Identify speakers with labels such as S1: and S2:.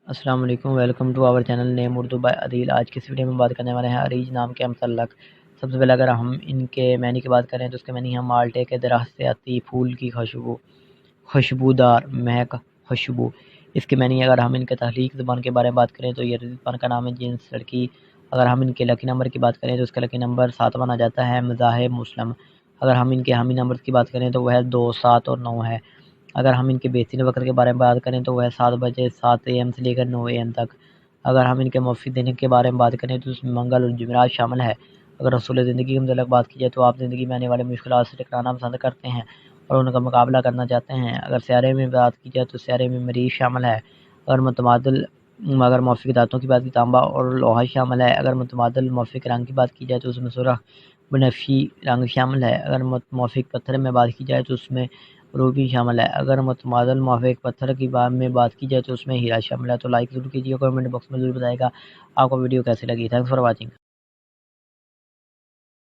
S1: السلام علیکم، welcome to our channel name Urdu by Adeel. آج کی اس ویڈیو میں بات کرنے والے ہیں اریج نام کے متعلق۔ سب سے پہلے اگر ہم ان کے معنی کی بات کریں تو اس کے معنی ہے مالٹے کے درخت سے آتی پھول کی خوشبو، خوشبودار مہک، خوشبو۔ اس کے معنی اگر ہم ان کے تخلیق زبان کے بارے میں بات کریں تو یہ رضوان کا نام ہے، جنس لڑکی۔ اگر ہم ان کے لکی نمبر کی بات کریں تو اس کا لکی نمبر 7 مانا جاتا ہے، مذاہب مسلم۔ اگر ہم ان کے حامی نمبر کی بات کریں تو وہ ہے 2، 7 اور 9 ہے۔ اگر ہم ان کے بیسین وقت کے بارے میں بات کریں تو وہ ہے 7 بجے 7 AM سے لے کر 9 AM تک۔ اگر ہم ان کے موافق دن کے بارے میں بات کریں تو اس میں منگل اور جمعرات شامل ہے۔ اگر اصول زندگی کے متعلق بات کی جائے تو آپ زندگی میں آنے والے مشکلات سے ٹکرانا پسند کرتے ہیں اور ان کا مقابلہ کرنا چاہتے ہیں۔ اگر سیارے میں بات کی جائے تو سیارے میں مریخ شامل ہے۔ اگر موافق دھاتوں کی بات کی تانبا اور لوہا شامل ہے۔ اگر متبادل موافق رنگ کی بات کی جائے تو اس میں سرخ بنفشی رنگ شامل ہے۔ اگر موافق پتھر میں بات کی جائے تو اس میں روبی شامل ہے۔ اگر متبادل موافق پتھر کی بات کی جائے تو اس میں ہیرا شامل ہے۔ تو لائک ضرور کیجیے، کمنٹ باکس میں ضرور بتائے گا آپ کو ویڈیو کیسی لگی۔ Thanks for watching.